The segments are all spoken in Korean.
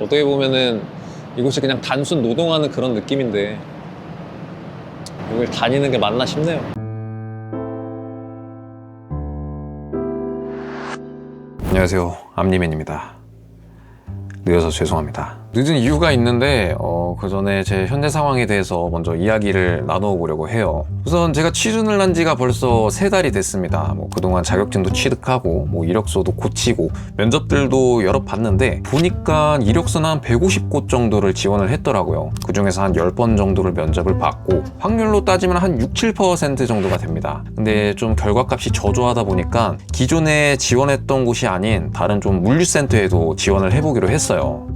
어떻게 보면은 이곳이 그냥 단순 노동하는 그런 느낌인데 여길 다니는 게 맞나 싶네요. 안녕하세요, 암리맨입니다. 늦어서 죄송합니다. 늦은 이유가 있는데 그 전에 제 현재 상황에 대해서 먼저 이야기를 나누어 보려고 해요. 우선 제가 취준을 한 지가 벌써 3달이 됐습니다. 그동안 자격증도 취득하고 이력서도 고치고 면접들도 여러 봤는데 보니까 이력서는 한 150곳 정도를 지원을 했더라고요. 그 중에서 한 10번 정도를 면접을 받고 확률로 따지면 한 6~7% 정도가 됩니다. 근데 좀 결과값이 저조하다 보니까 기존에 지원했던 곳이 아닌 다른 좀 물류센터에도 지원을 해보기로 했어요.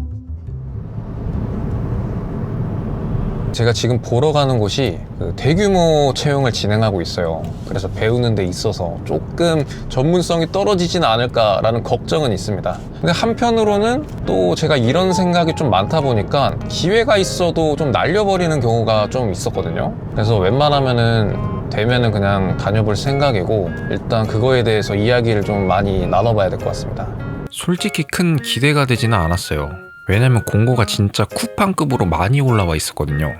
제가 지금 보러 가는 곳이 대규모 채용을 진행하고 있어요. 그래서 배우는 데 있어서 조금 전문성이 떨어지진 않을까라는 걱정은 있습니다. 근데 한편으로는 또 제가 이런 생각이 좀 많다 보니까 기회가 있어도 좀 날려버리는 경우가 좀 있었거든요. 그래서 웬만하면은 되면은 그냥 다녀볼 생각이고 일단 그거에 대해서 이야기를 좀 많이 나눠봐야 될 것 같습니다. 솔직히 큰 기대가 되지는 않았어요. 왜냐면 공고가 진짜 쿠팡급으로 많이 올라와 있었거든요.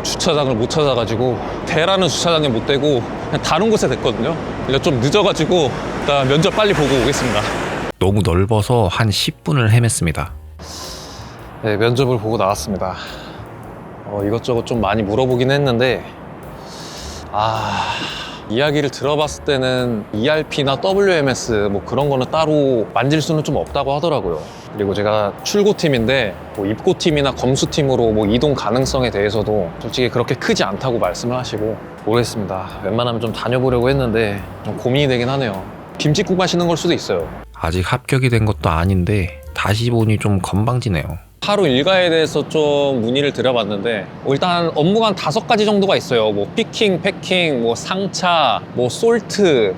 주차장을 못 찾아가지고 대라는 주차장에 못 대고 그냥 다른 곳에 댔거든요. 그러니까 좀 늦어가지고 일단 면접 빨리 보고 오겠습니다. 너무 넓어서 한 10분을 헤맸습니다. 네, 면접을 보고 나왔습니다. 이것저것 좀 많이 물어보긴 했는데 이야기를 들어봤을 때는 ERP나 WMS 그런 거는 따로 만질 수는 좀 없다고 하더라고요. 그리고 제가 출고팀인데 입고팀이나 검수팀으로 이동 가능성에 대해서도 솔직히 그렇게 크지 않다고 말씀을 하시고 모르겠습니다. 웬만하면 좀 다녀보려고 했는데 좀 고민이 되긴 하네요. 김치국 마시는 걸 수도 있어요. 아직 합격이 된 것도 아닌데 다시 보니 좀 건방지네요. 하루 일과에 대해서 좀 문의를 드려봤는데 일단 업무가 한 5가지 정도가 있어요. 피킹, 패킹, 상차, 솔트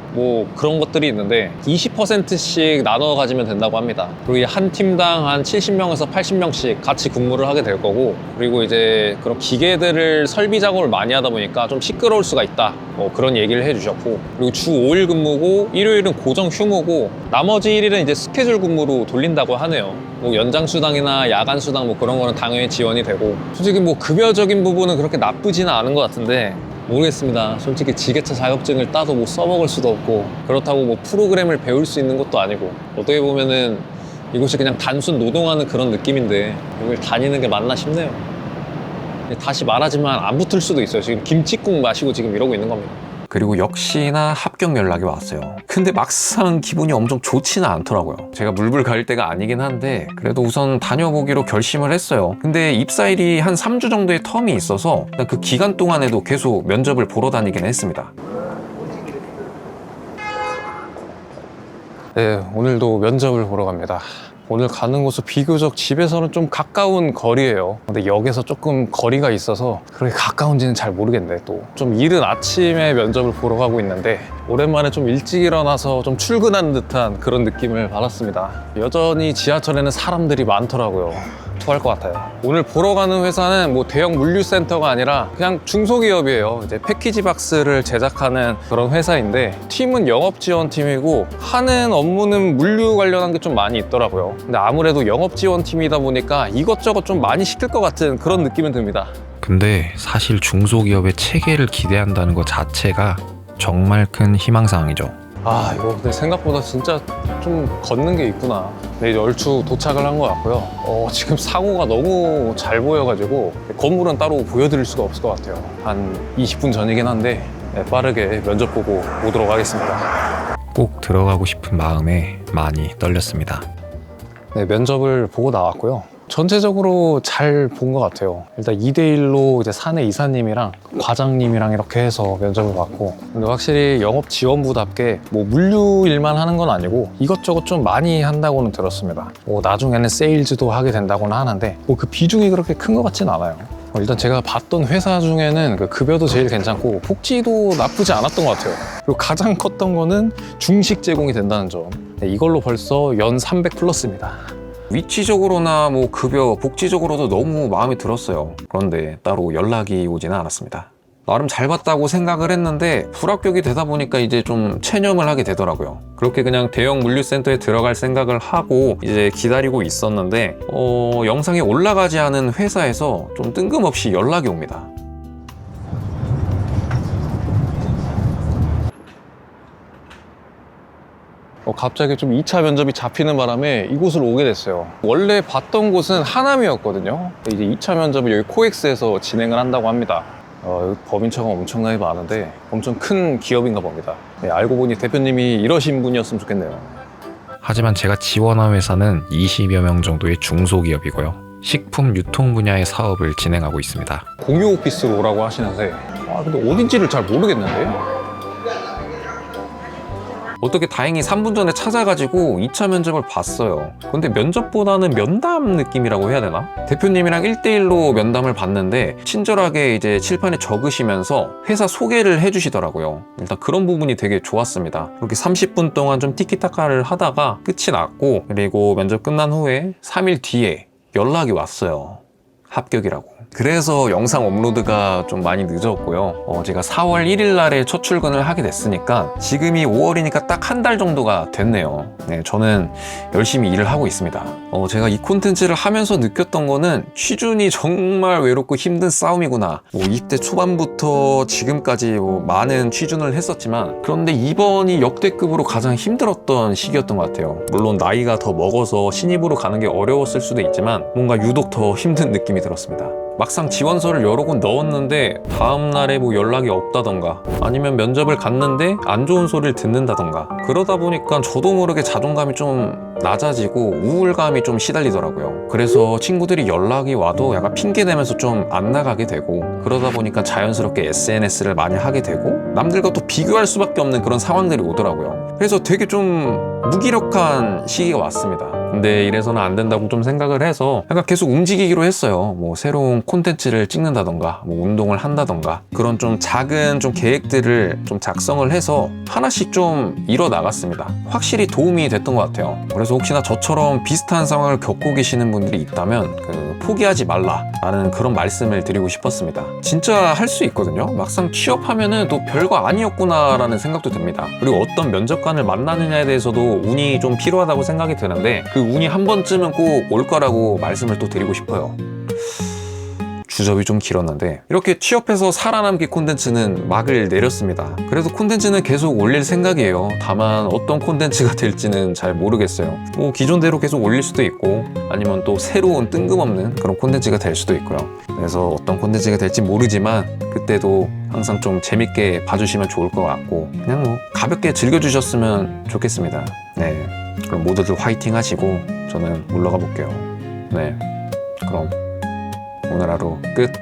그런 것들이 있는데 20%씩 나눠 가지면 된다고 합니다. 그리고 한 팀당 한 70명에서 80명씩 같이 근무를 하게 될 거고, 그리고 이제 그런 기계들을 설비 작업을 많이 하다 보니까 좀 시끄러울 수가 있다, 그런 얘기를 해주셨고, 그리고 주 5일 근무고 일요일은 고정 휴무고 나머지 1일은 이제 스케줄 근무로 돌린다고 하네요. 연장 수당이나 야간 수당 그런 거는 당연히 지원이 되고, 솔직히 급여적인 부분은 그렇게 나쁘지는 않은 것 같은데 모르겠습니다. 솔직히 지게차 자격증을 따도 써먹을 수도 없고 그렇다고 프로그램을 배울 수 있는 것도 아니고 어떻게 보면은 이곳이 그냥 단순 노동하는 그런 느낌인데 여길 다니는 게 맞나 싶네요. 다시 말하지만 안 붙을 수도 있어요. 지금 김치국 마시고 지금 이러고 있는 겁니다. 그리고 역시나 합격 연락이 왔어요. 근데 막상 기분이 엄청 좋지는 않더라고요. 제가 물불 가릴 때가 아니긴 한데 그래도 우선 다녀보기로 결심을 했어요. 근데 입사일이 한 3주 정도의 텀이 있어서 그 기간 동안에도 계속 면접을 보러 다니긴 했습니다. 네, 오늘도 면접을 보러 갑니다. 오늘 가는 곳은 비교적 집에서는 좀 가까운 거리예요. 근데 역에서 조금 거리가 있어서 그렇게 가까운지는 잘 모르겠네. 또 좀 이른 아침에 면접을 보러 가고 있는데 오랜만에 좀 일찍 일어나서 좀 출근하는 듯한 그런 느낌을 받았습니다. 여전히 지하철에는 사람들이 많더라고요. 토할 것 같아요. 오늘 보러 가는 회사는 대형 물류센터가 아니라 그냥 중소기업이에요. 이제 패키지 박스를 제작하는 그런 회사인데 팀은 영업지원팀이고 하는 업무는 물류 관련한 게 좀 많이 있더라고요. 근데 아무래도 영업지원팀이다 보니까 이것저것 좀 많이 시킬 것 같은 그런 느낌은 듭니다. 근데 사실 중소기업의 체계를 기대한다는 것 자체가 정말 큰 희망사항이죠. 이거 근데 생각보다 진짜 좀 걷는 게 있구나. 네, 이제 얼추 도착을 한 것 같고요. 지금 상호가 너무 잘 보여가지고 건물은 따로 보여드릴 수가 없을 것 같아요. 한 20분 전이긴 한데 빠르게 면접 보고 오도록 하겠습니다. 꼭 들어가고 싶은 마음에 많이 떨렸습니다. 네, 면접을 보고 나왔고요. 전체적으로 잘 본 것 같아요. 일단 2대1로 이제 사내 이사님이랑 과장님이랑 이렇게 해서 면접을 받고, 근데 확실히 영업 지원부답게 물류 일만 하는 건 아니고 이것저것 좀 많이 한다고는 들었습니다. 나중에는 세일즈도 하게 된다고는 하는데 그 비중이 그렇게 큰 것 같진 않아요. 일단 제가 봤던 회사 중에는 그 급여도 제일 괜찮고 복지도 나쁘지 않았던 것 같아요. 그리고 가장 컸던 거는 중식 제공이 된다는 점. 이걸로 벌써 연 300 플러스입니다. 위치적으로나 급여, 복지적으로도 너무 마음에 들었어요. 그런데 따로 연락이 오지는 않았습니다. 나름 잘 봤다고 생각을 했는데 불합격이 되다 보니까 이제 좀 체념을 하게 되더라고요. 그렇게 그냥 대형 물류센터에 들어갈 생각을 하고 이제 기다리고 있었는데 영상에 올라가지 않은 회사에서 좀 뜬금없이 연락이 옵니다. 갑자기 좀 2차 면접이 잡히는 바람에 이곳을 오게 됐어요. 원래 봤던 곳은 하남이었거든요. 이제 2차 면접을 여기 코엑스에서 진행을 한다고 합니다. 여기 법인차가 엄청나게 많은데 엄청 큰 기업인가 봅니다. 네, 알고 보니 대표님이 이러신 분이었으면 좋겠네요. 하지만 제가 지원한 회사는 20여 명 정도의 중소기업이고요. 식품 유통 분야의 사업을 진행하고 있습니다. 공유 오피스로 오라고 하시는데 근데 어딘지를 잘 모르겠는데? 어떻게 다행히 3분 전에 찾아가지고 2차 면접을 봤어요. 근데 면접보다는 면담 느낌이라고 해야 되나? 대표님이랑 1대1로 면담을 봤는데 친절하게 이제 칠판에 적으시면서 회사 소개를 해주시더라고요. 일단 그런 부분이 되게 좋았습니다. 그렇게 30분 동안 좀 티키타카를 하다가 끝이 났고, 그리고 면접 끝난 후에 3일 뒤에 연락이 왔어요. 합격이라고. 그래서 영상 업로드가 좀 많이 늦었고요. 제가 4월 1일 날에 첫 출근을 하게 됐으니까 지금이 5월이니까 딱 한 달 정도가 됐네요. 네, 저는 열심히 일을 하고 있습니다. 제가 이 콘텐츠를 하면서 느꼈던 거는 취준이 정말 외롭고 힘든 싸움이구나. 입대 초반부터 지금까지 많은 취준을 했었지만, 그런데 이번이 역대급으로 가장 힘들었던 시기였던 것 같아요. 물론 나이가 더 먹어서 신입으로 가는 게 어려웠을 수도 있지만 뭔가 유독 더 힘든 느낌이 들었습니다. 막상 지원서를 여러 곳 넣었는데 다음날에 연락이 없다던가, 아니면 면접을 갔는데 안 좋은 소리를 듣는다던가, 그러다 보니까 저도 모르게 자존감이 좀 낮아지고 우울감이 좀 시달리더라고요. 그래서 친구들이 연락이 와도 약간 핑계대면서 좀 안 나가게 되고, 그러다 보니까 자연스럽게 SNS를 많이 하게 되고 남들과 또 비교할 수밖에 없는 그런 상황들이 오더라고요. 그래서 되게 좀 무기력한 시기가 왔습니다. 근데 이래서는 안 된다고 좀 생각을 해서 약간 계속 움직이기로 했어요. 새로운 콘텐츠를 찍는다던가, 운동을 한다던가, 그런 좀 작은 좀 계획들을 좀 작성을 해서 하나씩 좀 이뤄 나갔습니다. 확실히 도움이 됐던 것 같아요. 그래서 혹시나 저처럼 비슷한 상황을 겪고 계시는 분들이 있다면 포기하지 말라라는 그런 말씀을 드리고 싶었습니다. 진짜 할 수 있거든요. 막상 취업하면은 또 별거 아니었구나라는 생각도 듭니다. 그리고 어떤 면접관을 만나느냐에 대해서도 운이 좀 필요하다고 생각이 드는데, 그 운이 한 번쯤은 꼭 올 거라고 말씀을 또 드리고 싶어요. 주접이 좀 길었는데, 이렇게 취업해서 살아남기 콘텐츠는 막을 내렸습니다. 그래도 콘텐츠는 계속 올릴 생각이에요. 다만 어떤 콘텐츠가 될지는 잘 모르겠어요. 기존대로 계속 올릴 수도 있고, 아니면 또 새로운 뜬금없는 그런 콘텐츠가 될 수도 있고요. 그래서 어떤 콘텐츠가 될지 모르지만 그때도 항상 좀 재밌게 봐주시면 좋을 것 같고, 그냥 가볍게 즐겨주셨으면 좋겠습니다. 네, 그럼 모두들 화이팅 하시고 저는 물러가 볼게요. 네, 그럼 오늘 하루 끝.